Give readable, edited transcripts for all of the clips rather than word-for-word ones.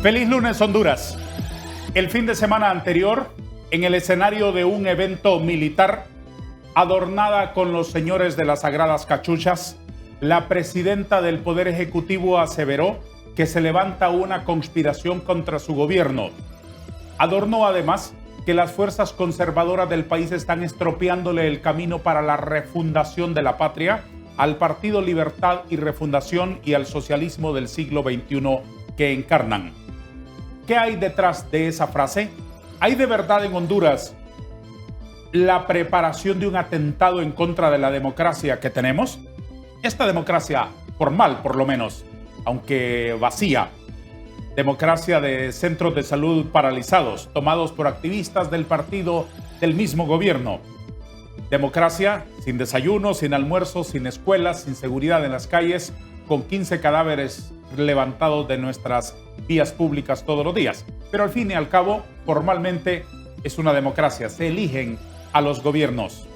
Feliz lunes, Honduras. El fin de semana anterior, en el escenario de un evento militar, adornada con los señores de las sagradas cachuchas, la presidenta del Poder Ejecutivo aseveró que se levanta una conspiración contra su gobierno. Adornó además que las fuerzas conservadoras del país están estropeándole el camino para la refundación de la patria al Partido Libertad y Refundación y al socialismo del siglo XXI que encarnan. ¿Qué hay detrás de esa frase? ¿Hay de verdad en Honduras la preparación de un atentado en contra de la democracia que tenemos? Esta democracia formal, por lo menos, aunque vacía. Democracia de centros de salud paralizados, tomados por activistas del partido del mismo gobierno. Democracia sin desayuno, sin almuerzo, sin escuelas, sin seguridad en las calles, con 15 cadáveres levantados de nuestras vías públicas todos los días. Pero al fin y al cabo, formalmente es una democracia. Se eligen a los gobiernos.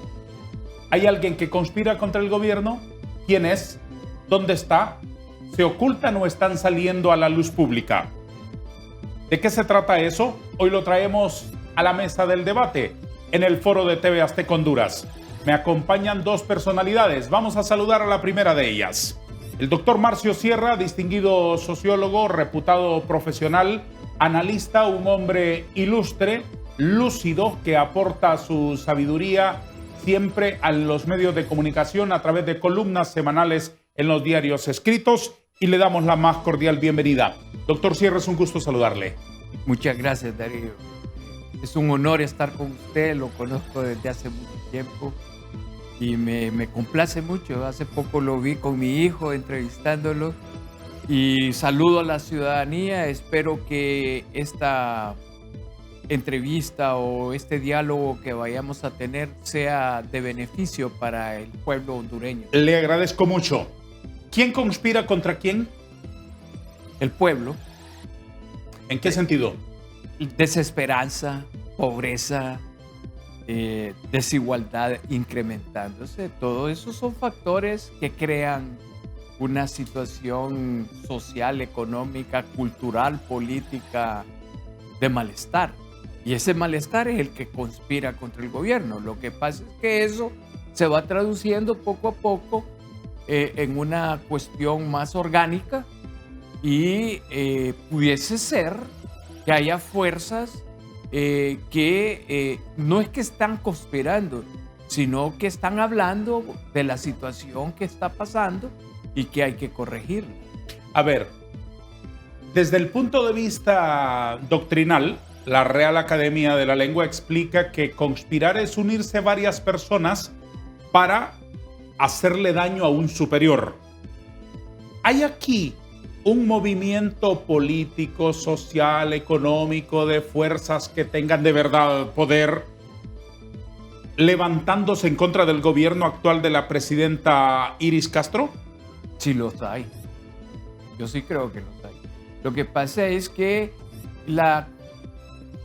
¿Hay alguien que conspira contra el gobierno? ¿Quién es? ¿Dónde está? ¿Se ocultan o están saliendo a la luz pública? ¿De qué se trata eso? Hoy lo traemos a la mesa del debate en el foro de TV Azteca Honduras. Me acompañan dos personalidades. Vamos a saludar a la primera de ellas. El doctor Marcio Sierra, distinguido sociólogo, reputado profesional, analista, un hombre ilustre, lúcido, que aporta su sabiduría siempre a los medios de comunicación a través de columnas semanales en los diarios escritos, y le damos la más cordial bienvenida. Doctor Sierra, es un gusto saludarle. Muchas gracias, Darío. Es un honor estar con usted, lo conozco desde hace mucho tiempo y me complace mucho. Hace poco lo vi con mi hijo entrevistándolo y saludo a la ciudadanía. Espero que esta entrevista o este diálogo que vayamos a tener sea de beneficio para el pueblo hondureño. Le agradezco mucho. ¿Quién conspira contra quién? El pueblo. ¿En qué sentido? Desesperanza, pobreza, desigualdad incrementándose. Todo eso son factores que crean una situación social, económica, cultural, política de malestar. Y ese malestar es el que conspira contra el gobierno. Lo que pasa es que eso se va traduciendo poco a poco en una cuestión más orgánica y pudiese ser que haya fuerzas que no es que están conspirando, sino que están hablando de la situación que está pasando y que hay que corregirla. A ver, desde el punto de vista doctrinal, la Real Academia de la Lengua explica que conspirar es unirse varias personas para hacerle daño a un superior. ¿Hay aquí un movimiento político, social, económico, de fuerzas que tengan de verdad poder levantándose en contra del gobierno actual de la presidenta Iris Castro? Sí los hay. Yo sí creo que los hay. Lo que pasa es que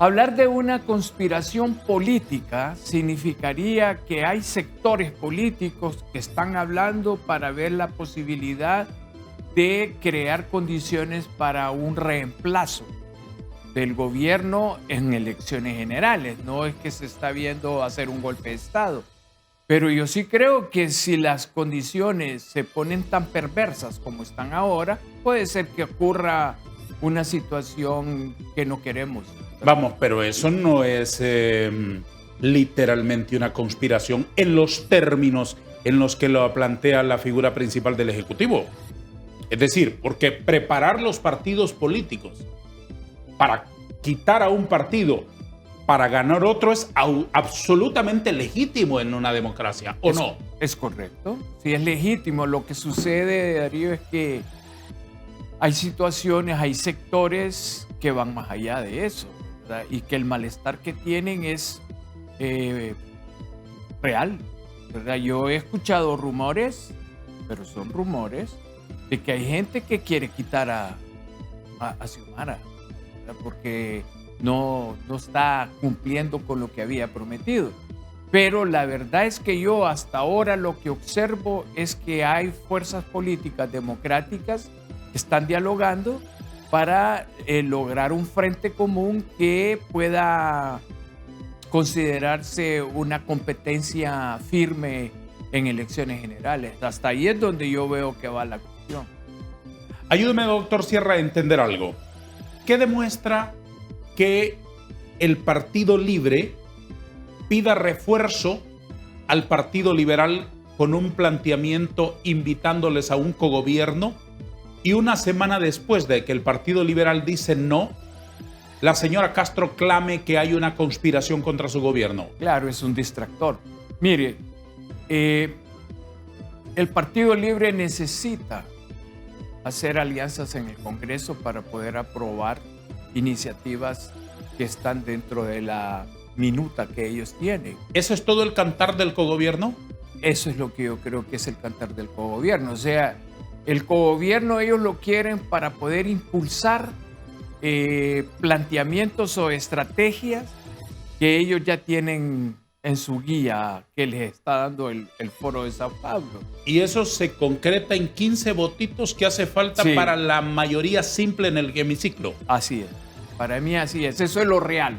hablar de una conspiración política significaría que hay sectores políticos que están hablando para ver la posibilidad de crear condiciones para un reemplazo del gobierno en elecciones generales. No es que se está viendo hacer un golpe de Estado. Pero yo sí creo que si las condiciones se ponen tan perversas como están ahora, puede ser que ocurra una situación que no queremos. Vamos, pero eso no es literalmente una conspiración en los términos en los que lo plantea la figura principal del Ejecutivo. Es decir, porque preparar los partidos políticos para quitar a un partido, para ganar otro, es absolutamente legítimo en una democracia, ¿o no? Es correcto. Sí, es legítimo. Lo que sucede, Darío, es que hay situaciones, hay sectores que van más allá de eso, ¿verdad? Y que el malestar que tienen es real, ¿verdad? Yo he escuchado rumores, pero son rumores, de que hay gente que quiere quitar a Xiomara, ¿verdad? Porque no está cumpliendo con lo que había prometido. Pero la verdad es que yo hasta ahora lo que observo es que hay fuerzas políticas democráticas que están dialogando para lograr un frente común que pueda considerarse una competencia firme en elecciones generales. Hasta ahí es donde yo veo que va la cuestión. Ayúdeme, doctor Sierra, a entender algo. ¿Qué demuestra que el Partido Libre pida refuerzo al Partido Liberal con un planteamiento invitándoles a un cogobierno, y una semana después de que el Partido Liberal dice no, la señora Castro clame que hay una conspiración contra su gobierno? Claro, es un distractor. Mire, el Partido Libre necesita hacer alianzas en el Congreso para poder aprobar iniciativas que están dentro de la minuta que ellos tienen. ¿Eso es todo el cantar del cogobierno? Eso es lo que yo creo que es el cantar del cogobierno. O sea, el cogobierno ellos lo quieren para poder impulsar planteamientos o estrategias que ellos ya tienen en su guía que les está dando el Foro de Sao Paulo. Y eso se concreta en 15 votitos que hace falta para la mayoría simple en el hemiciclo. Así es. Para mí así es. Eso es lo real.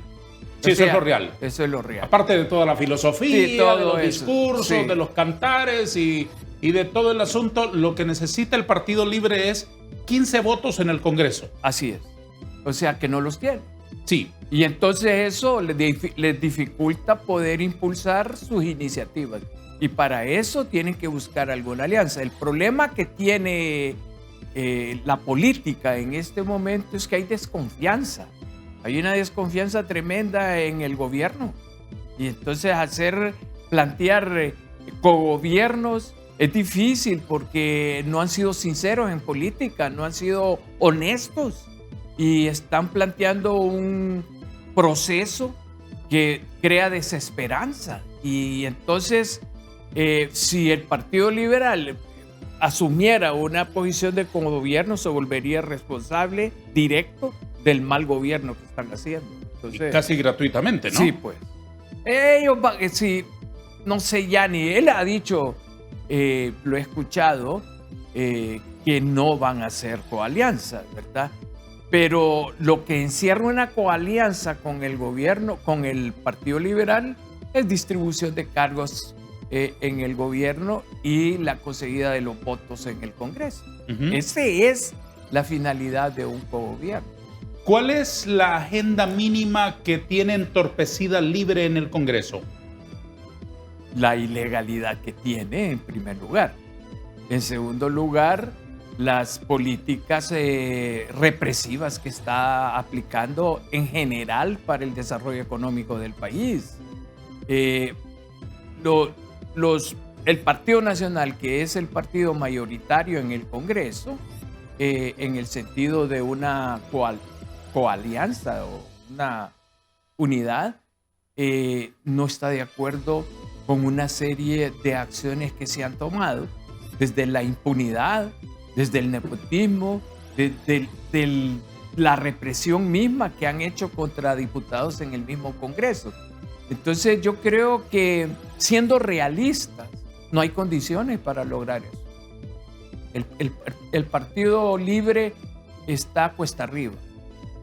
Sí, eso es lo real. Eso es lo real. Aparte de toda la filosofía, de los discursos, sí, de los cantares y de todo el asunto, lo que necesita el Partido Libre es 15 votos en el Congreso. Así es. O sea que no los tiene. Sí. Y entonces eso les dificulta poder impulsar sus iniciativas. Y para eso tienen que buscar alguna alianza. El problema que tiene la política en este momento es que hay desconfianza. Hay una desconfianza tremenda en el gobierno. Y entonces plantear cogobiernos es difícil porque no han sido sinceros en política, no han sido honestos y están planteando un proceso que crea desesperanza. Y entonces, si el Partido Liberal asumiera una posición de cogobierno, se volvería responsable directo del mal gobierno que están haciendo. Entonces, y casi gratuitamente, ¿no? Sí, pues. Ellos sí, no sé, ya ni él ha dicho, lo he escuchado, que no van a hacer coalianza, ¿verdad? Pero lo que encierra una coalianza con el gobierno, con el Partido Liberal, es distribución de cargos en el gobierno y la conseguida de los votos en el Congreso. Esa es la finalidad de un cogobierno. ¿Cuál es la agenda mínima que tiene entorpecida Libre en el Congreso? La ilegalidad que tiene, en primer lugar. En segundo lugar, las políticas represivas que está aplicando en general para el desarrollo económico del país. El Partido Nacional, que es el partido mayoritario en el Congreso, en el sentido de una coalianza o una unidad, no está de acuerdo con una serie de acciones que se han tomado, desde la impunidad, desde el nepotismo, desde la represión misma que han hecho contra diputados en el mismo Congreso. Entonces yo creo que, siendo realistas, no hay condiciones para lograr eso. El Partido Libre está cuesta arriba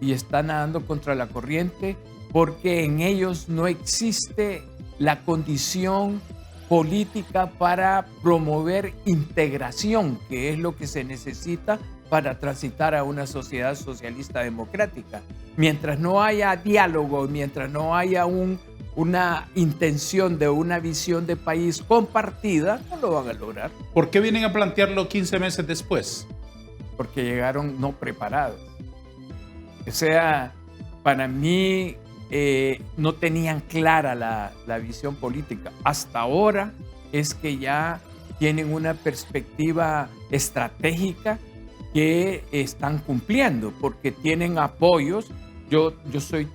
y está nadando contra la corriente porque en ellos no existe la condición política para promover integración, que es lo que se necesita para transitar a una sociedad socialista democrática. Mientras no haya diálogo, mientras no haya una intención de una visión de país compartida, no lo van a lograr. ¿Por qué vienen a plantearlo 15 meses después? Porque llegaron no preparados. O sea, para mí no tenían clara la visión política. Hasta ahora es que ya tienen una perspectiva estratégica que están cumpliendo, porque tienen apoyos. Yo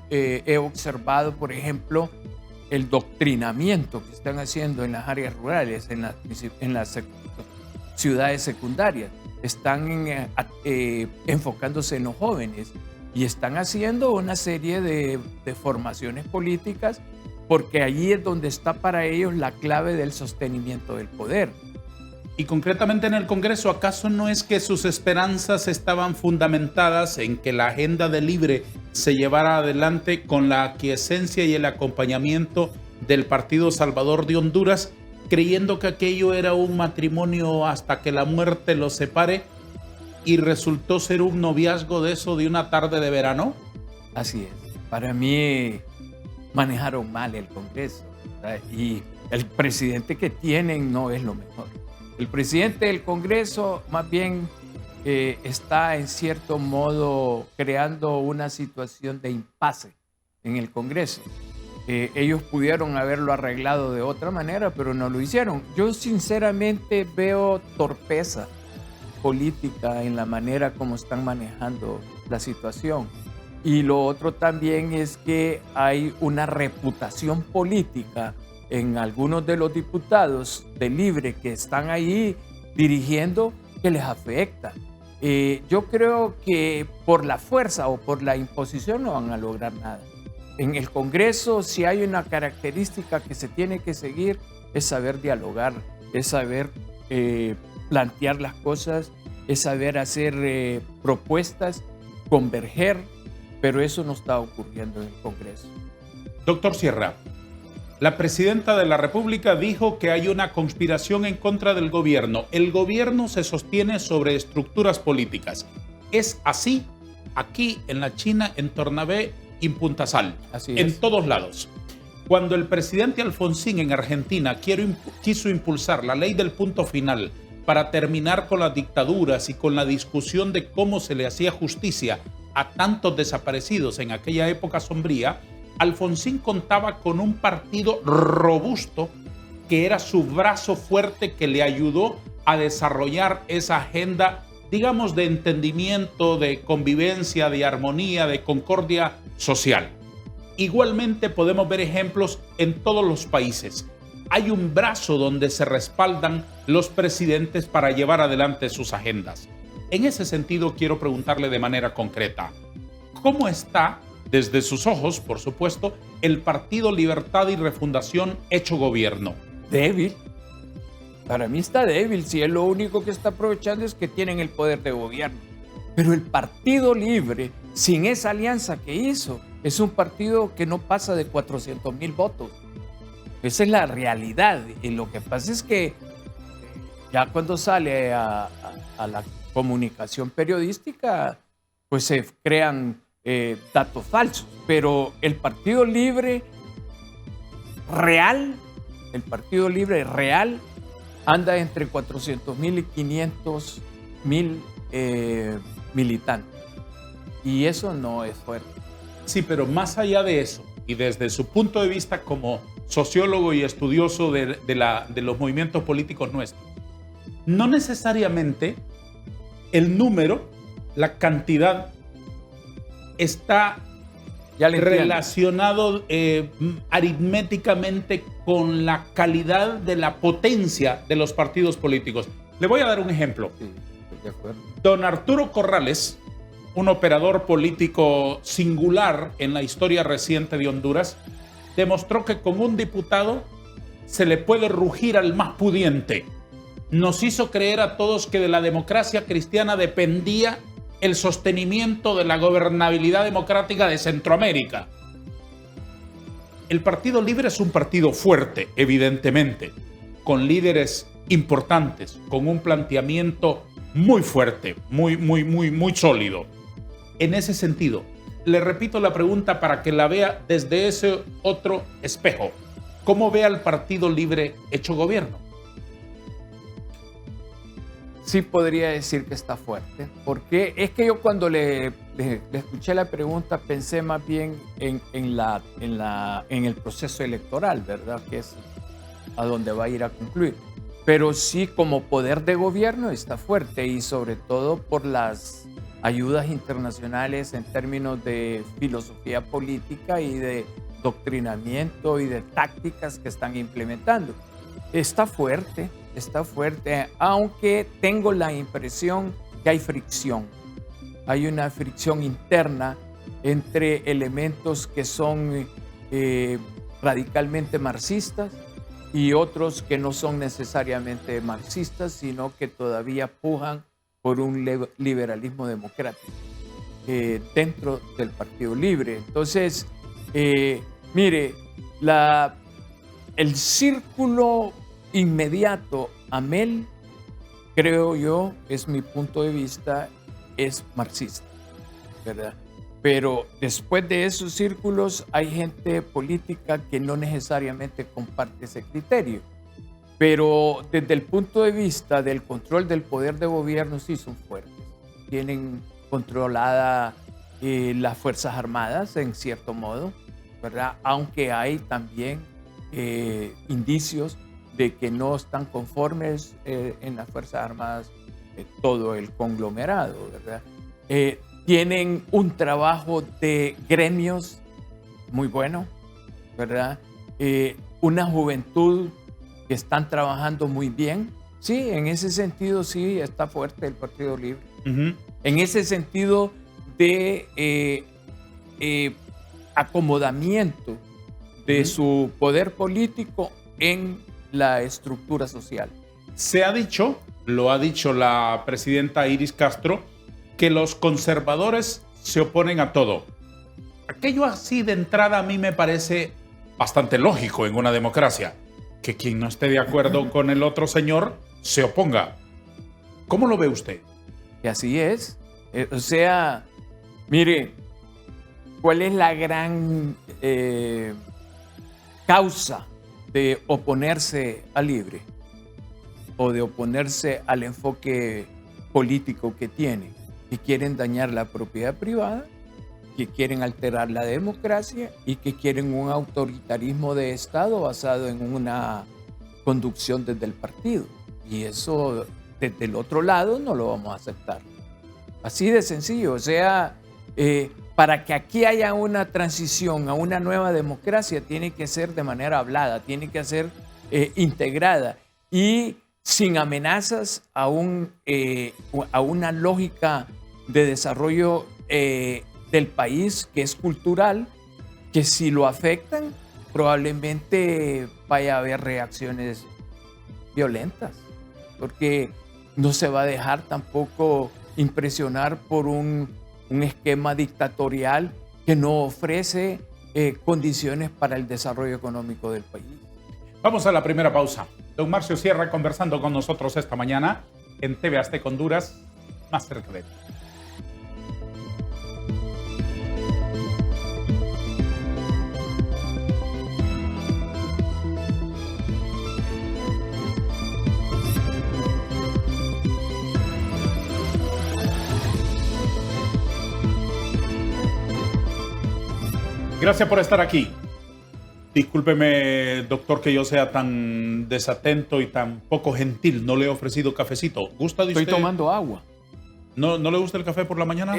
he observado, por ejemplo, el doctrinamiento que están haciendo en las áreas rurales, en las ciudades secundarias. Están enfocándose en los jóvenes y están haciendo una serie de formaciones políticas, porque allí es donde está para ellos la clave del sostenimiento del poder. Y concretamente en el Congreso, ¿acaso no es que sus esperanzas estaban fundamentadas en que la agenda de Libre se llevara adelante con la aquiescencia y el acompañamiento del Partido Salvador de Honduras, creyendo que aquello era un matrimonio hasta que la muerte los separe, y resultó ser un noviazgo de eso de una tarde de verano? Así es. Para mí manejaron mal el Congreso, ¿verdad? Y el presidente que tienen no es lo mejor. El presidente del Congreso más bien está en cierto modo creando una situación de impasse en el Congreso. Ellos pudieron haberlo arreglado de otra manera, pero no lo hicieron. Yo sinceramente veo torpeza política en la manera como están manejando la situación. Y lo otro también es que hay una reputación política en algunos de los diputados de Libre que están ahí dirigiendo que les afecta. Yo creo que por la fuerza o por la imposición no van a lograr nada. En el Congreso, si hay una característica que se tiene que seguir, es saber dialogar, es saber plantear las cosas, es saber hacer propuestas, converger, pero eso no está ocurriendo en el Congreso. Doctor Sierra, la presidenta de la República dijo que hay una conspiración en contra del gobierno. El gobierno se sostiene sobre estructuras políticas. ¿Es así? Aquí, en la China, en Tornabé, en Punta Sal, en todos lados. Cuando el presidente Alfonsín en Argentina quiso impulsar la ley del punto final para terminar con las dictaduras y con la discusión de cómo se le hacía justicia a tantos desaparecidos en aquella época sombría, Alfonsín contaba con un partido robusto que era su brazo fuerte que le ayudó a desarrollar esa agenda, digamos, de entendimiento, de convivencia, de armonía, de concordia social. Igualmente podemos ver ejemplos en todos los países. Hay un brazo donde se respaldan los presidentes para llevar adelante sus agendas. En ese sentido, quiero preguntarle de manera concreta, ¿cómo está, desde sus ojos, por supuesto, el Partido Libertad y Refundación hecho gobierno? Débil. Para mí está débil, si es lo único que está aprovechando es que tienen el poder de gobierno. Pero el Partido Libre, sin esa alianza que hizo, es un partido que no pasa de 400,000 votos. Esa es la realidad. Y lo que pasa es que ya cuando sale a la comunicación periodística, pues se crean datos falsos. Pero el Partido Libre real, anda entre 400,000 y 500,000 militantes. Y eso no es fuerte. Sí, pero más allá de eso, y desde su punto de vista como sociólogo y estudioso de los movimientos políticos nuestros, no necesariamente el número, la cantidad, está relacionado aritméticamente con la calidad de la potencia de los partidos políticos. Le voy a dar un ejemplo. Sí, estoy de acuerdo. Don Arturo Corrales, un operador político singular en la historia reciente de Honduras, demostró que con un diputado se le puede rugir al más pudiente. Nos hizo creer a todos que de la democracia cristiana dependía el sostenimiento de la gobernabilidad democrática de Centroamérica. El Partido Libre es un partido fuerte, evidentemente, con líderes importantes, con un planteamiento muy fuerte, muy sólido. En ese sentido, le repito la pregunta para que la vea desde ese otro espejo. ¿Cómo ve al Partido Libre hecho gobierno? Sí podría decir que está fuerte, porque es que yo cuando le escuché la pregunta pensé más bien en el proceso electoral, ¿verdad? Que es a donde va a ir a concluir. Pero sí, como poder de gobierno está fuerte y sobre todo por las ayudas internacionales en términos de filosofía política y de doctrinamiento y de tácticas que están implementando. Está fuerte, aunque tengo la impresión que hay fricción. Hay una fricción interna entre elementos que son radicalmente marxistas y otros que no son necesariamente marxistas, sino que todavía pujan por un liberalismo democrático dentro del Partido Libre. Entonces, mire, el círculo inmediato a Mel, creo yo, es mi punto de vista, es marxista, ¿verdad? Pero después de esos círculos hay gente política que no necesariamente comparte ese criterio. Pero desde el punto de vista del control del poder de gobierno sí son fuertes. Tienen controlada las Fuerzas Armadas en cierto modo, ¿verdad? Aunque hay también indicios de que no están conformes en las Fuerzas Armadas todo el conglomerado, ¿verdad? Tienen un trabajo de gremios muy bueno, ¿verdad? Una juventud que están trabajando muy bien. Sí, en ese sentido sí está fuerte el Partido Libre. Ujú. En ese sentido de acomodamiento de su poder político en la estructura social. Se ha dicho, lo ha dicho la presidenta Iris Castro, que los conservadores se oponen a todo. Aquello así de entrada a mí me parece bastante lógico en una democracia, que quien no esté de acuerdo con el otro señor se oponga. ¿Cómo lo ve usted? Y así es. O sea, mire, ¿cuál es la gran causa de oponerse al Libre o de oponerse al enfoque político que tiene? Que quieren dañar la propiedad privada, que quieren alterar la democracia y que quieren un autoritarismo de Estado basado en una conducción desde el partido. Y eso, desde el otro lado, no lo vamos a aceptar. Así de sencillo. O sea, para que aquí haya una transición a una nueva democracia, tiene que ser de manera hablada, tiene que ser integrada y sin amenazas a una lógica de desarrollo del país que es cultural, que si lo afectan probablemente vaya a haber reacciones violentas, porque no se va a dejar tampoco impresionar por un esquema dictatorial que no ofrece condiciones para el desarrollo económico del país. Vamos a la primera pausa. Don Marcio Sierra conversando con nosotros esta mañana en TV Azteca Honduras, más cerca de ti. Gracias por estar aquí. Discúlpeme, doctor, que yo sea tan desatento y tan poco gentil. No le he ofrecido cafecito. ¿Gusta de usted? Estoy tomando agua. ¿No le gusta el café por la mañana?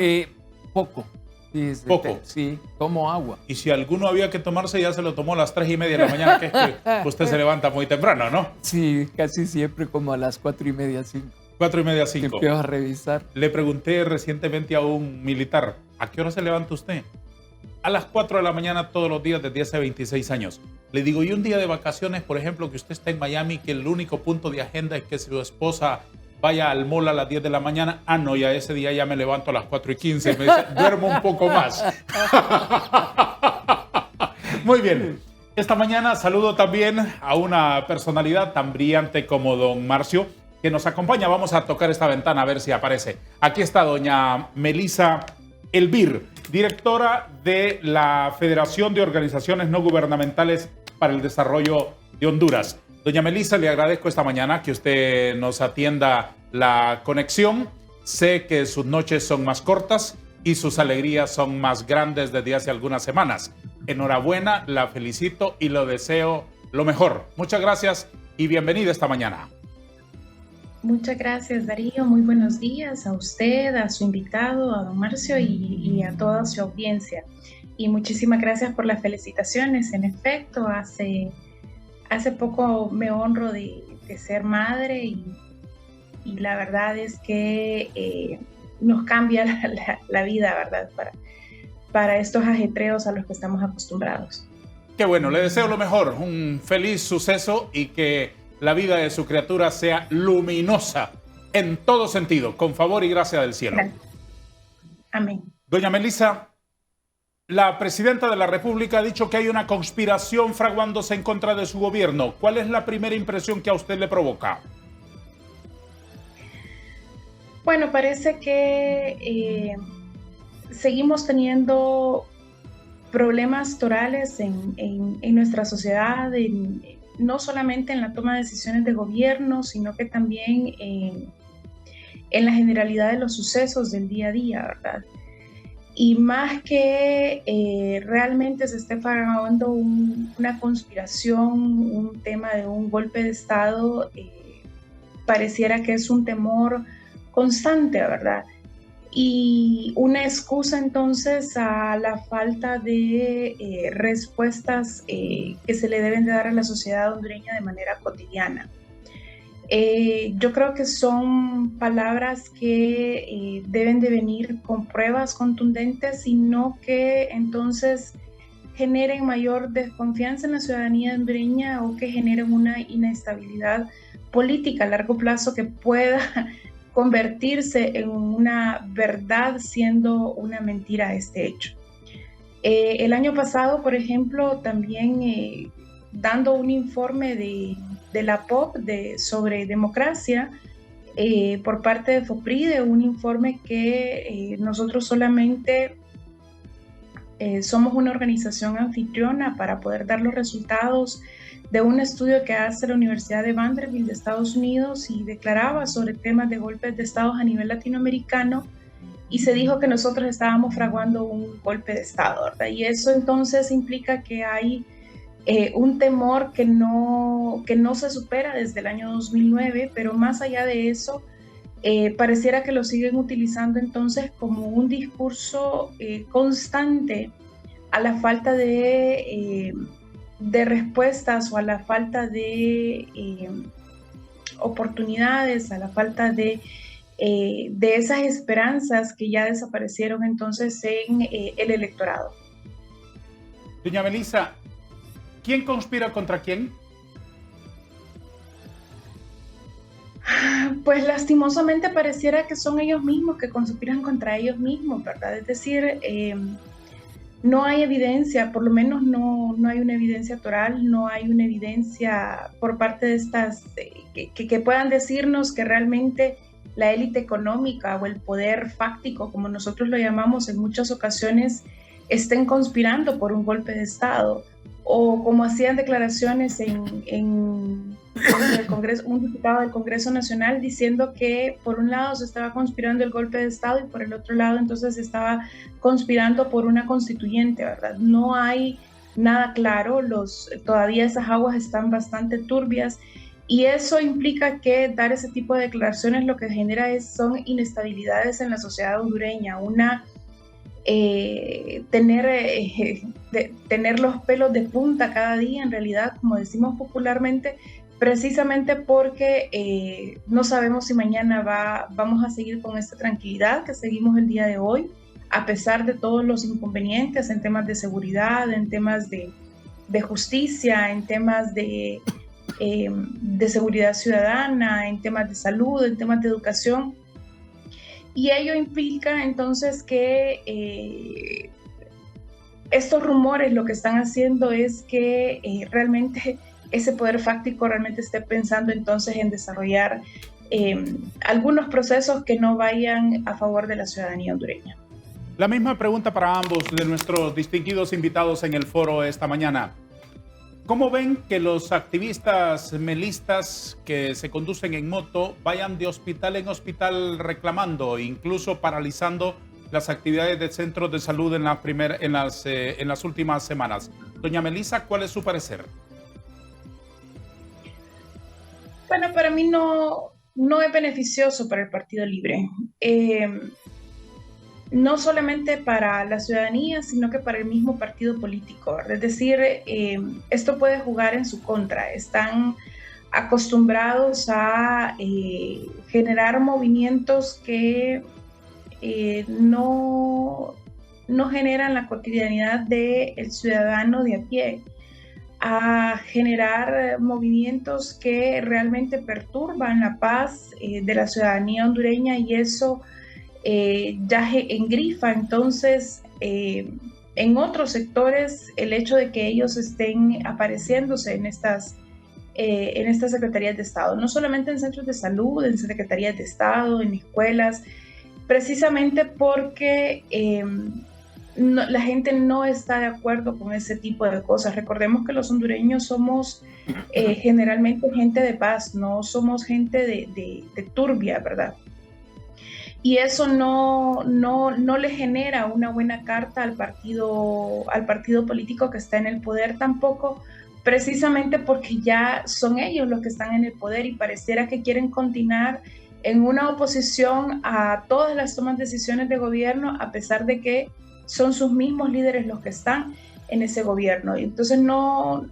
Poco. Sí, ¿Poco? Sí, tomo agua. Y si alguno había que tomarse, ya se lo tomó a las 3:30 de la mañana, que es que usted se levanta muy temprano, ¿no? Sí, casi siempre como a las 4:30, 5. 4:30, 5. Empiezo a revisar. Le pregunté recientemente a un militar, ¿a qué hora se levanta usted? A las 4 de la mañana todos los días desde hace 26 años. Le digo, ¿y un día de vacaciones, por ejemplo, que usted está en Miami, que el único punto de agenda es que su esposa vaya al mall a las 10 de la mañana? Ah, no, ya ese día ya me levanto a las 4:15. Me dice, duermo un poco más. Muy bien. Esta mañana saludo también a una personalidad tan brillante como don Marcio, que nos acompaña. Vamos a tocar esta ventana a ver si aparece. Aquí está doña Melissa Elvir, directora de la Federación de Organizaciones No Gubernamentales para el Desarrollo de Honduras. Doña Melissa, le agradezco esta mañana que usted nos atienda la conexión. Sé que sus noches son más cortas y sus alegrías son más grandes desde hace algunas semanas. Enhorabuena, la felicito y le deseo lo mejor. Muchas gracias y bienvenida esta mañana. Muchas gracias, Darío. Muy buenos días a usted, a su invitado, a don Marcio y a toda su audiencia. Y muchísimas gracias por las felicitaciones. En efecto, hace poco me honro de ser madre y la verdad es que nos cambia la vida, ¿verdad? Para estos ajetreos a los que estamos acostumbrados. Qué bueno, le deseo lo mejor, un feliz suceso y que la vida de su criatura sea luminosa en todo sentido, con favor y gracia del cielo. Gracias. Amén. Doña Melissa, la presidenta de la República ha dicho que hay una conspiración fraguándose en contra de su gobierno. ¿Cuál es la primera impresión que a usted le provoca? Bueno, parece que seguimos teniendo problemas torales en nuestra sociedad, no solamente en la toma de decisiones de gobierno, sino que también en la generalidad de los sucesos del día a día, ¿verdad? Y más que realmente se esté fraguando una conspiración, un tema de un golpe de Estado, pareciera que es un temor constante, ¿verdad? Y una excusa entonces a la falta de respuestas que se le deben de dar a la sociedad hondureña de manera cotidiana. Yo creo que son palabras que deben de venir con pruebas contundentes y no que entonces generen mayor desconfianza en la ciudadanía hondureña o que generen una inestabilidad política a largo plazo que pueda convertirse en una verdad siendo una mentira este hecho. El año pasado, por ejemplo, también dando un informe de la POP sobre democracia por parte de FOPRIDE, un informe que nosotros solamente somos una organización anfitriona para poder dar los resultados de un estudio que hace la Universidad de Vanderbilt de Estados Unidos y declaraba sobre temas de golpes de Estado a nivel latinoamericano y se dijo que nosotros estábamos fraguando un golpe de Estado, ¿verdad? Y eso entonces implica que hay un temor que no se supera desde el año 2009, pero más allá de eso, pareciera que lo siguen utilizando entonces como un discurso constante a la falta de respuestas o a la falta de oportunidades, a la falta de esas esperanzas que ya desaparecieron entonces en el electorado. Doña Melissa, ¿quién conspira contra quién? Pues lastimosamente pareciera que son ellos mismos que conspiran contra ellos mismos, ¿verdad? Es decir, no hay evidencia, por lo menos no hay una evidencia toral, no hay una evidencia por parte de estas que puedan decirnos que realmente la élite económica o el poder fáctico, como nosotros lo llamamos en muchas ocasiones, estén conspirando por un golpe de Estado, o como hacían declaraciones en el Congreso, un diputado del Congreso Nacional diciendo que por un lado se estaba conspirando el golpe de Estado y por el otro lado entonces se estaba conspirando por una constituyente, ¿verdad? No hay nada claro, todavía esas aguas están bastante turbias y eso implica que dar ese tipo de declaraciones lo que genera son inestabilidades en la sociedad hondureña, tener los pelos de punta cada día, en realidad, como decimos popularmente, precisamente porque no sabemos si mañana vamos a seguir con esta tranquilidad que seguimos el día de hoy, a pesar de todos los inconvenientes en temas de seguridad, en temas de justicia, en temas de seguridad ciudadana, en temas de salud, en temas de educación. Y ello implica entonces que estos rumores lo que están haciendo es que realmente ese poder fáctico realmente esté pensando entonces en desarrollar algunos procesos que no vayan a favor de la ciudadanía hondureña. La misma pregunta para ambos de nuestros distinguidos invitados en el foro esta mañana. ¿Cómo ven que los activistas melistas que se conducen en moto vayan de hospital en hospital reclamando, incluso paralizando las actividades de centros de salud en las últimas semanas? Doña Melissa, ¿cuál es su parecer? Bueno, para mí no es beneficioso para el Partido Libre. No solamente para la ciudadanía, sino que para el mismo partido político. Es decir, esto puede jugar en su contra. Están acostumbrados a generar movimientos que no generan la cotidianidad del ciudadano de a pie. a generar movimientos que realmente perturban la paz de la ciudadanía hondureña, y eso ya engrifa entonces en otros sectores el hecho de que ellos estén apareciéndose en estas secretarías de Estado, no solamente en centros de salud, en secretarías de Estado, en escuelas, precisamente porque la gente no está de acuerdo con ese tipo de cosas. Recordemos que los hondureños somos generalmente gente de paz, no somos gente de turbia, ¿verdad? Y eso no le genera una buena carta al partido político que está en el poder tampoco, precisamente porque ya son ellos los que están en el poder y pareciera que quieren continuar en una oposición a todas las tomas de decisiones de gobierno, a pesar de que son sus mismos líderes los que están en ese gobierno. Entonces no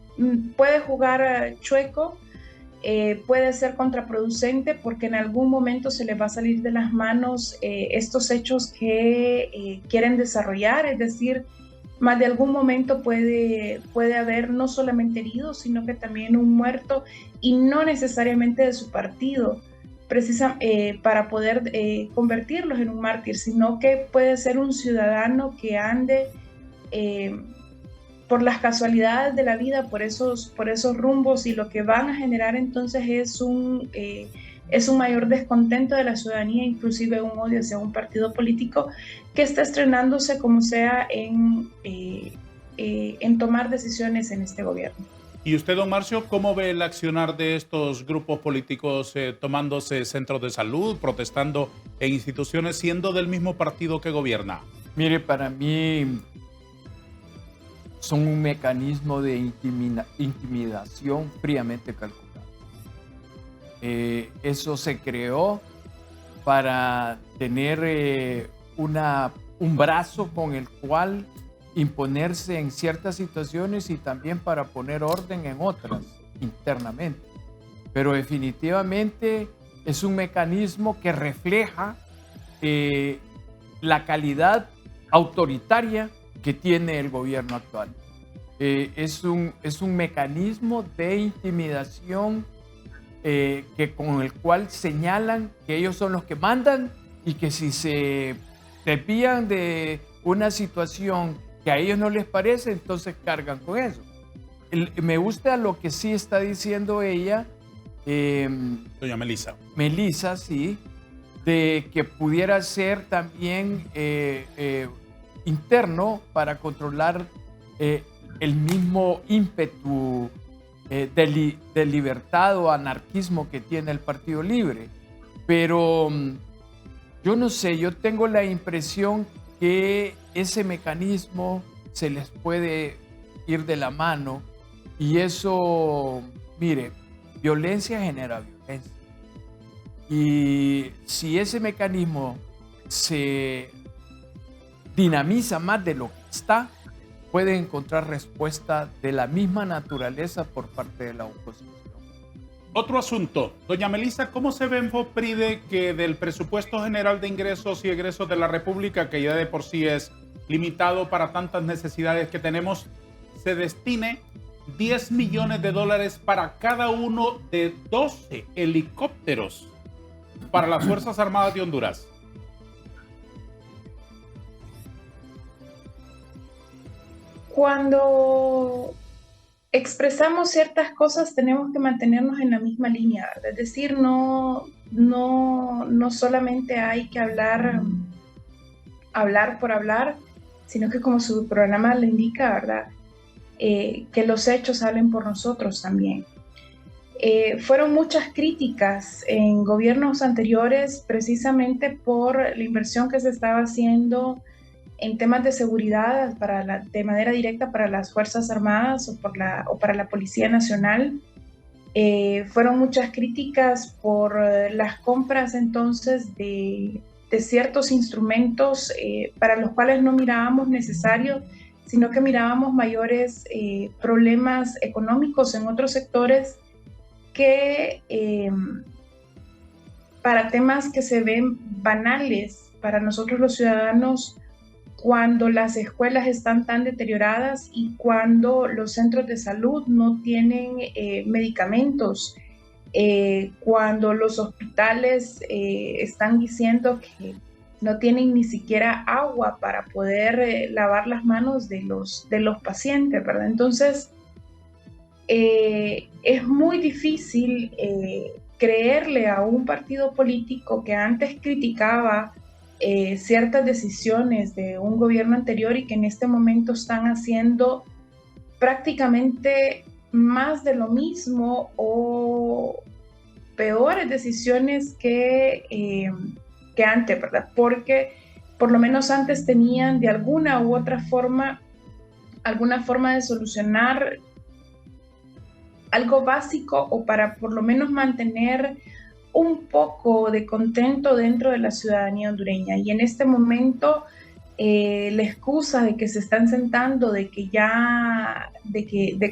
puede jugar chueco, puede ser contraproducente, porque en algún momento se les va a salir de las manos estos hechos que quieren desarrollar, es decir, más de algún momento puede haber no solamente heridos, sino que también un muerto, y no necesariamente de su partido, para poder convertirlos en un mártir, sino que puede ser un ciudadano que ande por las casualidades de la vida, por esos rumbos, y lo que van a generar entonces es un mayor descontento de la ciudadanía, inclusive un odio hacia un partido político que está estrenándose como sea en tomar decisiones en este gobierno. ¿Y usted, don Marcio, cómo ve el accionar de estos grupos políticos tomándose centros de salud, protestando en instituciones, siendo del mismo partido que gobierna? Mire, para mí son un mecanismo de intimidación fríamente calculado. Eso se creó para tener un brazo con el cual imponerse en ciertas situaciones y también para poner orden en otras internamente. Pero definitivamente es un mecanismo que refleja la calidad autoritaria que tiene el gobierno actual. Es un mecanismo de intimidación con el cual señalan que ellos son los que mandan, y que si se desvían de una situación que a ellos no les parece, entonces cargan con eso. Me gusta lo que sí está diciendo ella, doña Melissa. Melissa, sí, de que pudiera ser también interno para controlar el mismo ímpetu de libertad o anarquismo que tiene el Partido Libre. Pero yo no sé, yo tengo la impresión que ese mecanismo se les puede ir de la mano, y eso, mire, violencia genera violencia. Y si ese mecanismo se dinamiza más de lo que está, puede encontrar respuesta de la misma naturaleza por parte de la oposición. Otro asunto, doña Melissa, ¿cómo se ve en FOPRIDE que del presupuesto general de ingresos y egresos de la República, que ya de por sí es limitado para tantas necesidades que tenemos, se destine $10 millones para cada uno de 12 helicópteros para las Fuerzas Armadas de Honduras? Cuando expresamos ciertas cosas tenemos que mantenernos en la misma línea, ¿verdad? Es decir, no solamente hay que hablar por hablar, sino que, como su programa le indica, ¿verdad? Que los hechos hablen por nosotros también. Fueron muchas críticas en gobiernos anteriores precisamente por la inversión que se estaba haciendo en temas de seguridad de manera directa para las Fuerzas Armadas o para la Policía Nacional. Fueron muchas críticas por las compras entonces de ciertos instrumentos para los cuales no mirábamos necesarios, sino que mirábamos mayores problemas económicos en otros sectores que para temas que se ven banales para nosotros los ciudadanos cuando las escuelas están tan deterioradas y cuando los centros de salud no tienen medicamentos, cuando los hospitales están diciendo que no tienen ni siquiera agua para poder lavar las manos de los pacientes, ¿verdad? Entonces, es muy difícil creerle a un partido político que antes criticaba ciertas decisiones de un gobierno anterior y que en este momento están haciendo prácticamente más de lo mismo o peores decisiones que antes, ¿verdad? Porque por lo menos antes tenían de alguna u otra forma, alguna forma de solucionar algo básico o para por lo menos mantener un poco de contento dentro de la ciudadanía hondureña. Y en este momento la excusa de que se están sentando, de que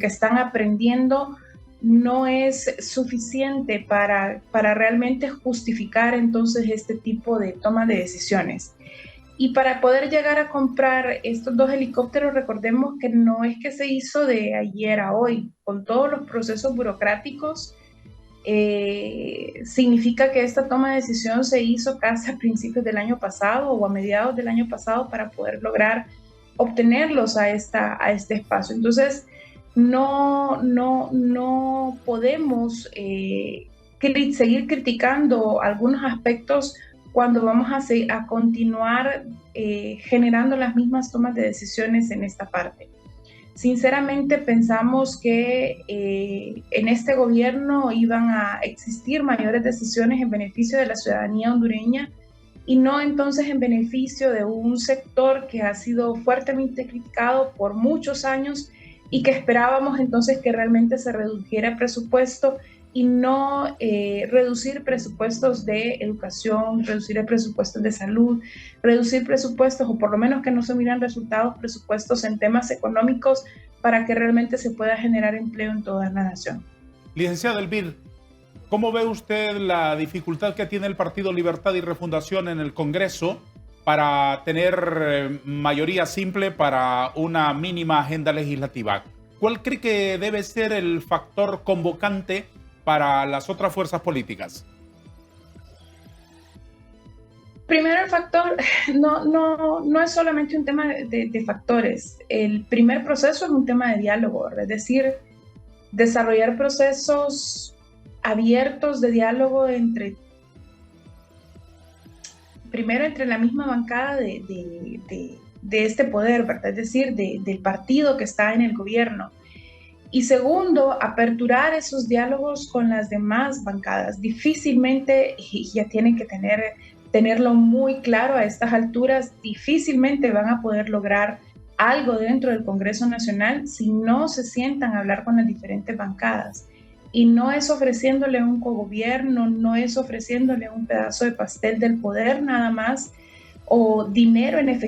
están aprendiendo, no es suficiente para realmente justificar entonces este tipo de toma de decisiones. Y para poder llegar a comprar estos 2 helicópteros, recordemos que no es que se hizo de ayer a hoy, con todos los procesos burocráticos. Significa que esta toma de decisión se hizo casi a principios del año pasado o a mediados del año pasado para poder lograr obtenerlos a este espacio. Entonces, no podemos seguir criticando algunos aspectos cuando vamos a continuar generando las mismas tomas de decisiones en esta parte. Sinceramente pensamos que en este gobierno iban a existir mayores decisiones en beneficio de la ciudadanía hondureña y no entonces en beneficio de un sector que ha sido fuertemente criticado por muchos años y que esperábamos entonces que realmente se redujera el presupuesto y no reducir presupuestos de educación, reducir presupuestos de salud, reducir presupuestos o por lo menos que no se miran resultados presupuestos en temas económicos para que realmente se pueda generar empleo en toda la nación. Licenciada Elvir, ¿cómo ve usted la dificultad que tiene el Partido Libertad y Refundación en el Congreso para tener mayoría simple para una mínima agenda legislativa? ¿Cuál cree que debe ser el factor convocante para las otras fuerzas políticas? Primero, el factor no es solamente un tema de factores. El primer proceso es un tema de diálogo, es decir, desarrollar procesos abiertos de diálogo primero entre la misma bancada de este poder, ¿verdad? Es decir, del partido que está en el gobierno. Y segundo, aperturar esos diálogos con las demás bancadas. Difícilmente, y ya tienen que tenerlo muy claro a estas alturas, difícilmente van a poder lograr algo dentro del Congreso Nacional si no se sientan a hablar con las diferentes bancadas. Y no es ofreciéndole un cogobierno, no es ofreciéndole un pedazo de pastel del poder nada más, o dinero en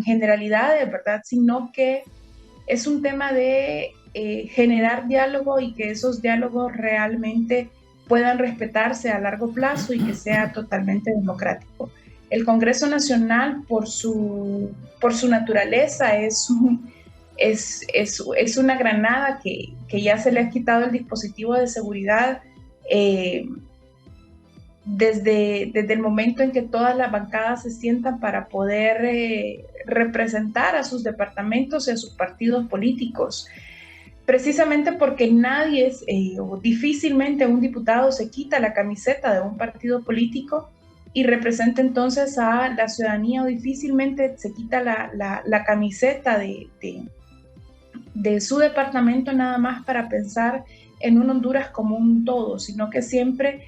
generalidades, ¿verdad? Sino que es un tema de generar diálogo y que esos diálogos realmente puedan respetarse a largo plazo y que sea totalmente democrático. El Congreso Nacional, por su naturaleza, es una granada que ya se le ha quitado el dispositivo de seguridad desde el momento en que todas las bancadas se sientan para poder representar a sus departamentos y a sus partidos políticos. Precisamente porque nadie o difícilmente un diputado se quita la camiseta de un partido político y representa entonces a la ciudadanía, o difícilmente se quita la camiseta de su departamento nada más para pensar en un Honduras como un todo, sino que siempre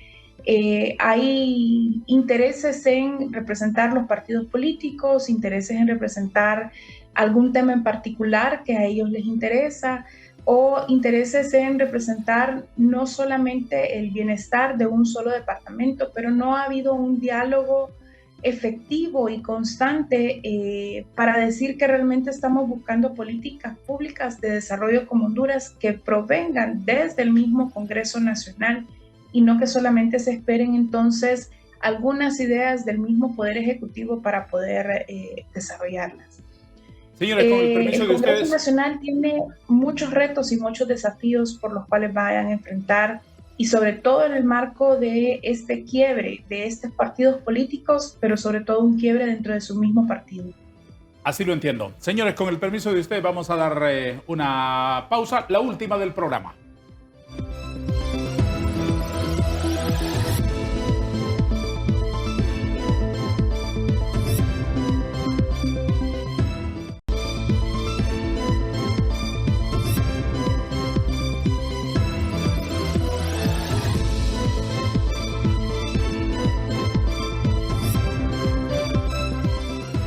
hay intereses en representar los partidos políticos, intereses en representar algún tema en particular que a ellos les interesa, o intereses en representar no solamente el bienestar de un solo departamento, pero no ha habido un diálogo efectivo y constante para decir que realmente estamos buscando políticas públicas de desarrollo como Honduras que provengan desde el mismo Congreso Nacional y no que solamente se esperen entonces algunas ideas del mismo Poder Ejecutivo para poder desarrollarlas. Señores, con el permiso El de Congreso ustedes. Nacional tiene muchos retos y muchos desafíos por los cuales vayan a enfrentar, y sobre todo en el marco de este quiebre de estos partidos políticos, pero sobre todo un quiebre dentro de su mismo partido. Así lo entiendo. Señores, con el permiso de ustedes vamos a dar una pausa, la última del programa.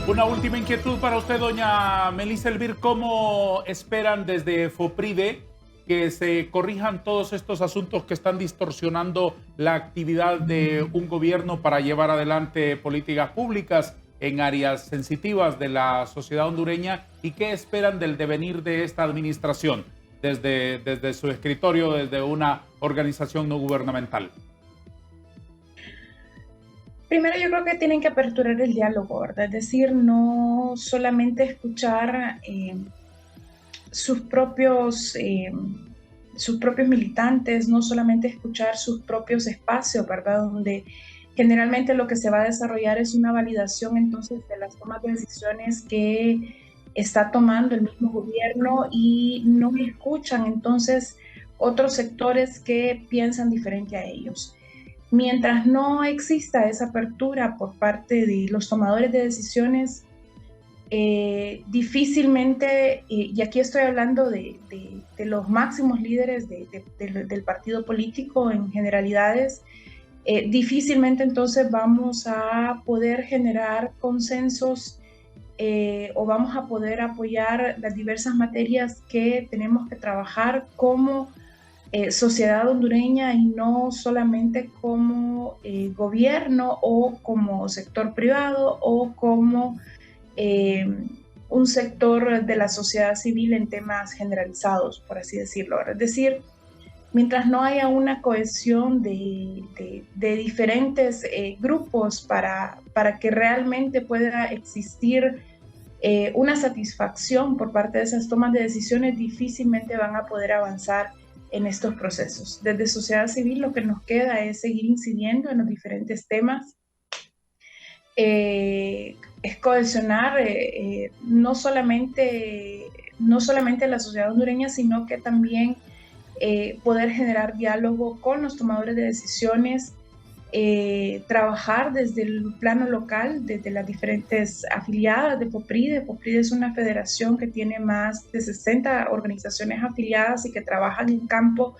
Una última inquietud para usted, doña Melissa Elvir. ¿Cómo esperan desde FOPRIDE que se corrijan todos estos asuntos que están distorsionando la actividad de un gobierno para llevar adelante políticas públicas en áreas sensitivas de la sociedad hondureña? ¿Y qué esperan del devenir de esta administración desde su escritorio, desde una organización no gubernamental? Primero, yo creo que tienen que aperturar el diálogo, ¿verdad? Es decir, no solamente escuchar sus propios militantes, no solamente escuchar sus propios espacios, ¿verdad? Donde generalmente lo que se va a desarrollar es una validación entonces de las tomas de decisiones que está tomando el mismo gobierno, y no escuchan entonces otros sectores que piensan diferente a ellos. Mientras no exista esa apertura por parte de los tomadores de decisiones, difícilmente, y aquí estoy hablando de los máximos líderes del partido político en generalidades, difícilmente entonces vamos a poder generar consensos o vamos a poder apoyar las diversas materias que tenemos que trabajar como sociedad hondureña, y no solamente como gobierno o como sector privado o como un sector de la sociedad civil en temas generalizados, por así decirlo. Es decir, mientras no haya una cohesión de diferentes grupos para que realmente pueda existir una satisfacción por parte de esas tomas de decisiones, difícilmente van a poder avanzar en estos procesos. Desde sociedad civil lo que nos queda es seguir incidiendo en los diferentes temas, es cohesionar no solamente la sociedad hondureña, sino que también poder generar diálogo con los tomadores de decisiones, trabajar desde el plano local, desde las diferentes afiliadas de FOPRIDE. FOPRIDE es una federación que tiene más de 60 organizaciones afiliadas y que trabajan en campo,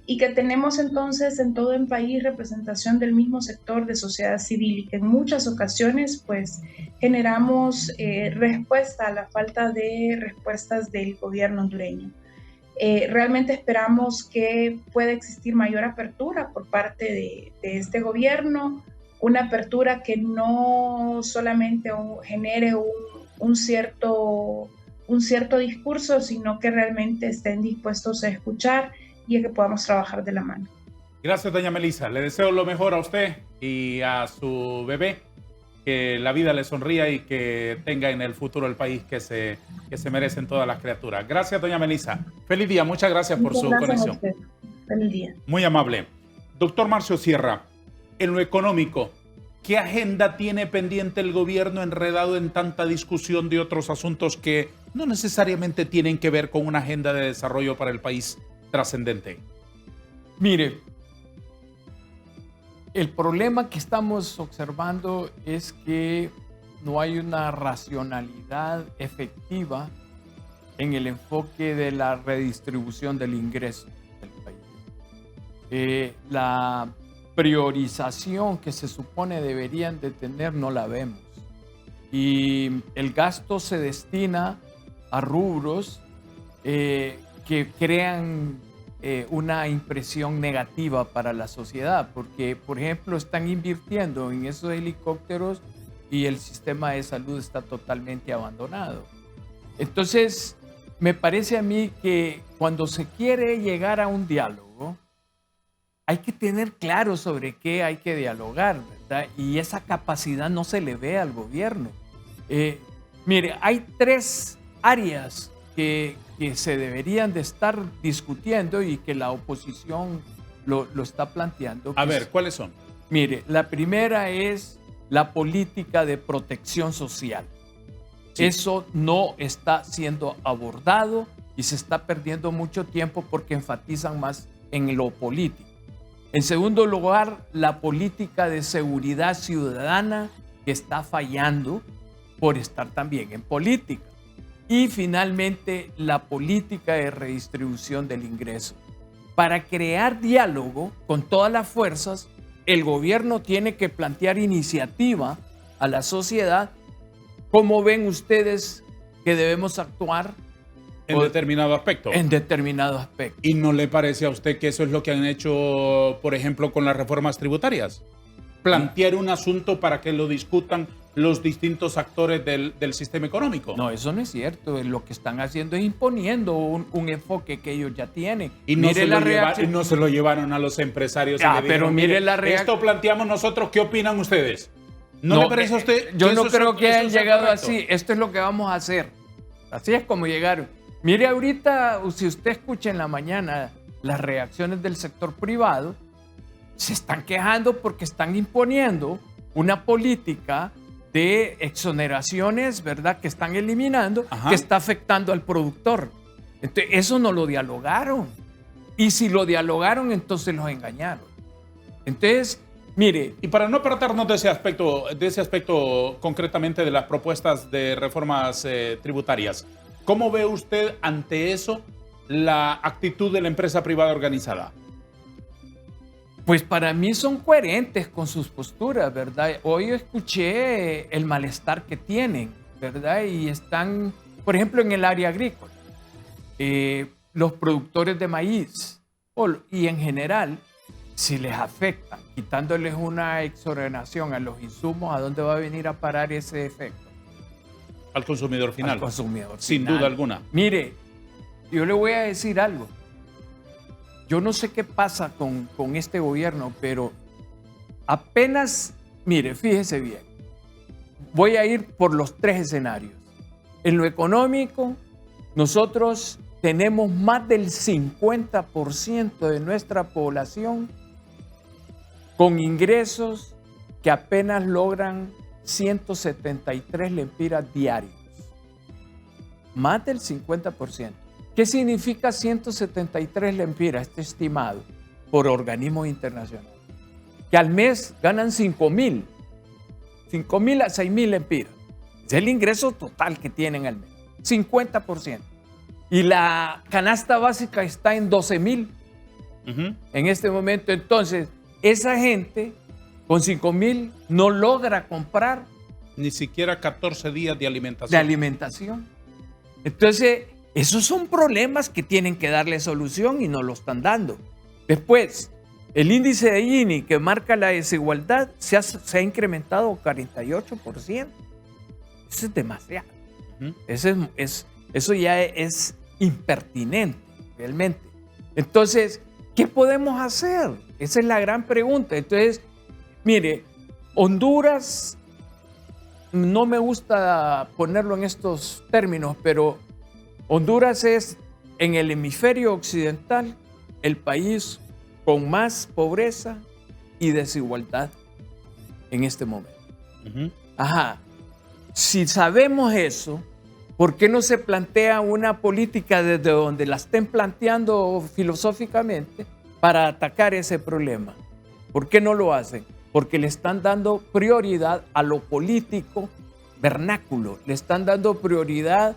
y que tenemos entonces en todo el país representación del mismo sector de sociedad civil, y que en muchas ocasiones pues generamos respuesta a la falta de respuestas del gobierno hondureño. Realmente esperamos que pueda existir mayor apertura por parte de este gobierno, una apertura que no solamente genere un cierto discurso, sino que realmente estén dispuestos a escuchar y a que podamos trabajar de la mano. Gracias, doña Melissa. Le deseo lo mejor a usted y a su bebé, que la vida le sonría y que tenga en el futuro el país que se merecen todas las criaturas. Gracias, doña Melissa. Feliz día. Muchas gracias por su conexión. Feliz día. Muy amable. Doctor Marcio Sierra, en lo económico, ¿qué agenda tiene pendiente el gobierno enredado en tanta discusión de otros asuntos que no necesariamente tienen que ver con una agenda de desarrollo para el país trascendente? Mire, el problema que estamos observando es que no hay una racionalidad efectiva en el enfoque de la redistribución del ingreso del país. La priorización que se supone deberían de tener no la vemos. Y el gasto se destina a rubros que crean una impresión negativa para la sociedad, porque, por ejemplo, están invirtiendo en esos helicópteros y el sistema de salud está totalmente abandonado. Entonces, me parece a mí que cuando se quiere llegar a un diálogo, hay que tener claro sobre qué hay que dialogar, ¿verdad? ¿verdad? Y esa capacidad no se le ve al gobierno. Mire, hay 3 áreas que se deberían de estar discutiendo y que la oposición lo está planteando. A ver, ¿cuáles son? Mire, la primera es la política de protección social. Sí. Eso no está siendo abordado y se está perdiendo mucho tiempo porque enfatizan más en lo político. En segundo lugar, la política de seguridad ciudadana, que está fallando por estar también en política. Y finalmente, la política de redistribución del ingreso. Para crear diálogo con todas las fuerzas, el gobierno tiene que plantear iniciativa a la sociedad. ¿Cómo ven ustedes que debemos actuar? En determinado aspecto. En determinado aspecto. ¿Y no le parece a usted que eso es lo que han hecho, por ejemplo, con las reformas tributarias? Plantear un asunto para que lo discutan los distintos actores del sistema económico. No, eso no es cierto. Lo que están haciendo es imponiendo un enfoque que ellos ya tienen. Y no, no se lo llevaron a los empresarios. Ah, y pero mire la reacción. Esto planteamos nosotros. ¿Qué opinan ustedes? ¿No le parece a usted? Yo no creo que hayan llegado así. Esto es lo que vamos a hacer. Así es como llegaron. Mire, ahorita, si usted escucha en la mañana las reacciones del sector privado, se están quejando porque están imponiendo una política de exoneraciones, ¿verdad?, que están eliminando, que está afectando al productor. Entonces, eso no lo dialogaron. Y si lo dialogaron, entonces los engañaron. Entonces, mire. Y para no apartarnos de ese aspecto concretamente de las propuestas de reformas tributarias, ¿cómo ve usted ante eso la actitud de la empresa privada organizada? Pues para mí son coherentes con sus posturas, ¿verdad? Hoy escuché el malestar que tienen, ¿verdad? Y están, por ejemplo, en el área agrícola, los productores de maíz y en general, si les afecta, quitándoles una exoneración a los insumos, ¿a dónde va a venir a parar ese efecto? Al consumidor final. Al consumidor sin final. Duda alguna. Mire, yo le voy a decir algo. Yo no sé qué pasa con este gobierno, pero apenas, mire, fíjese bien, voy a ir por los 3 escenarios. En lo económico, nosotros tenemos más del 50% de nuestra población con ingresos que apenas logran 173 lempiras diarios. Más del 50%. ¿Qué significa 173 lempiras? Este estimado por organismos internacionales. Que al mes ganan 5,000 a 6,000 lempiras. Es el ingreso total que tienen al mes. 50%. Y la canasta básica está en 12,000 en este momento. Entonces, esa gente con 5,000 no logra comprar ni siquiera 14 días de alimentación. De alimentación. Entonces, esos son problemas que tienen que darle solución y no lo están dando. Después, el índice de Gini que marca la desigualdad se ha incrementado 48%. Eso es demasiado. Eso ya es impertinente, realmente. Entonces, ¿qué podemos hacer? Esa es la gran pregunta. Entonces, mire, Honduras, no me gusta ponerlo en estos términos, pero Honduras es, en el hemisferio occidental, el país con más pobreza y desigualdad en este momento. Si sabemos eso, ¿por qué no se plantea una política desde donde la estén planteando filosóficamente para atacar ese problema? ¿Por qué no lo hacen? Porque le están dando prioridad a lo político vernáculo, le están dando prioridad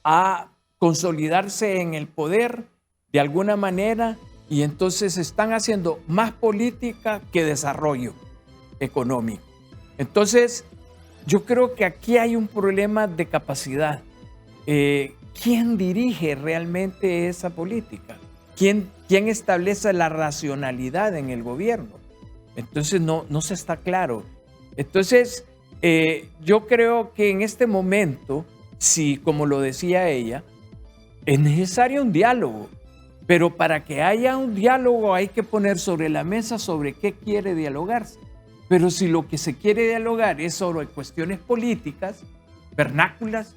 a consolidarse en el poder de alguna manera y entonces están haciendo más política que desarrollo económico. Entonces, yo creo que aquí hay un problema de capacidad. ¿Quién dirige realmente esa política? ¿Quién establece la racionalidad en el gobierno? Entonces, no se está claro. Entonces, yo creo que en este momento, sí, como lo decía ella, es necesario un diálogo, pero para que haya un diálogo hay que poner sobre la mesa sobre qué quiere dialogarse. Pero si lo que se quiere dialogar es sobre cuestiones políticas, vernáculas,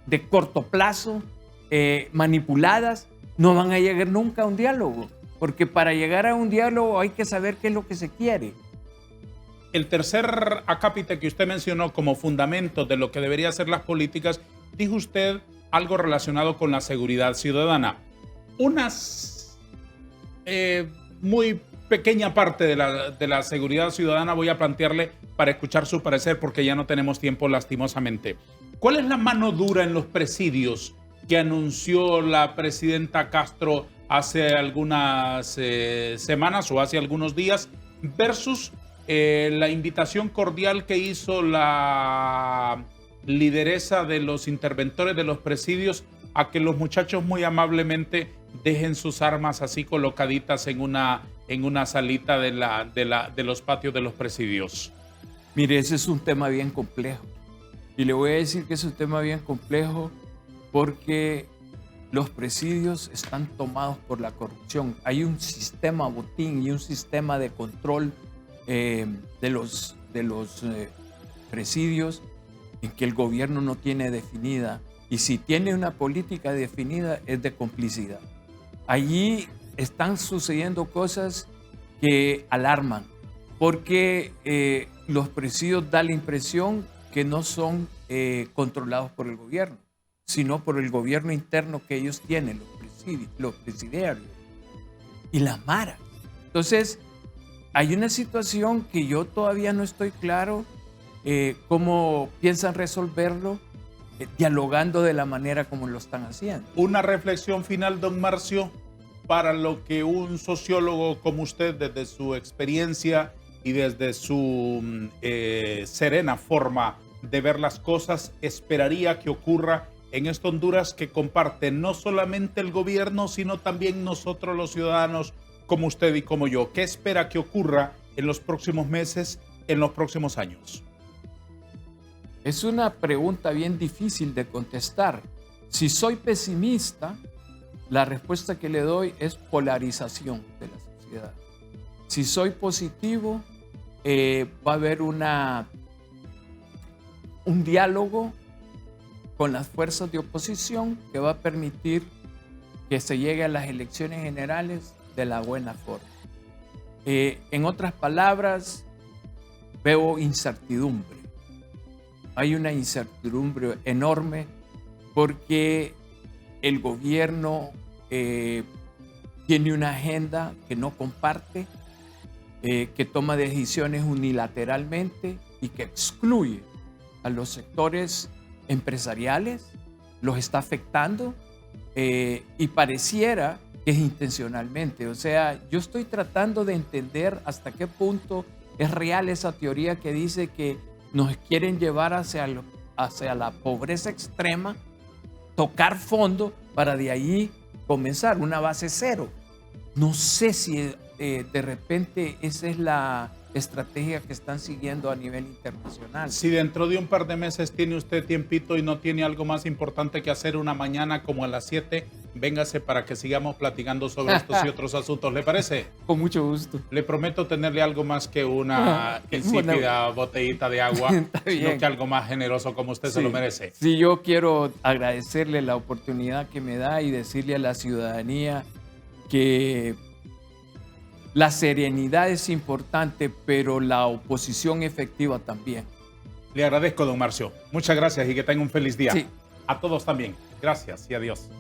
de corto plazo, manipuladas, no van a llegar nunca a un diálogo. Porque para llegar a un diálogo hay que saber qué es lo que se quiere. El tercer acápite que usted mencionó como fundamento de lo que deberían ser las políticas, dijo usted algo relacionado con la seguridad ciudadana. Una muy pequeña parte de la seguridad ciudadana voy a plantearle para escuchar su parecer porque ya no tenemos tiempo lastimosamente. ¿Cuál es la mano dura en los presidios que anunció la presidenta Castro hace algunas semanas o hace algunos días versus la invitación cordial que hizo la lideresa de los interventores de los presidios a que los muchachos muy amablemente dejen sus armas así colocaditas en una salita de los patios de los presidios? Mire, ese es un tema bien complejo. Y le voy a decir que es un tema bien complejo porque los presidios están tomados por la corrupción. Hay un sistema botín y un sistema de control de los presidios en que el gobierno no tiene definida. Y si tiene una política definida es de complicidad. Allí están sucediendo cosas que alarman porque los presidios dan la impresión que no son controlados por el gobierno, sino por el gobierno interno que ellos tienen, los presidiarios y la mara. Entonces, hay una situación que yo todavía no estoy claro cómo piensan resolverlo, dialogando de la manera como lo están haciendo. Una reflexión final, don Marcio, para lo que un sociólogo como usted, desde su experiencia y desde su serena forma de ver las cosas, esperaría que ocurra en esta Honduras que comparte no solamente el gobierno, sino también nosotros los ciudadanos como usted y como yo. ¿Qué espera que ocurra en los próximos meses, en los próximos años? Es una pregunta bien difícil de contestar. Si soy pesimista, la respuesta que le doy es polarización de la sociedad. Si soy positivo, va a haber un diálogo con las fuerzas de oposición que va a permitir que se llegue a las elecciones generales de la buena forma. En otras palabras, veo incertidumbre. Hay una incertidumbre enorme porque el gobierno tiene una agenda que no comparte, que toma decisiones unilateralmente y que excluye a los sectores empresariales, los está afectando y pareciera que es intencionalmente. O sea, yo estoy tratando de entender hasta qué punto es real esa teoría que dice que nos quieren llevar hacia la pobreza extrema, tocar fondo para de ahí comenzar una base cero. No sé si de repente esa es la estrategia que están siguiendo a nivel internacional. Si dentro de un par de meses tiene usted tiempito y no tiene algo más importante que hacer una mañana como a las 7, véngase para que sigamos platicando sobre estos y otros asuntos. ¿Le parece? Con mucho gusto. Le prometo tenerle algo más que una insípida botellita de agua, sino que algo más generoso como usted se lo merece. Sí, yo quiero agradecerle la oportunidad que me da y decirle a la ciudadanía que la serenidad es importante, pero la oposición efectiva también. Le agradezco, don Marcio. Muchas gracias y que tenga un feliz día. Sí. A todos también. Gracias y adiós.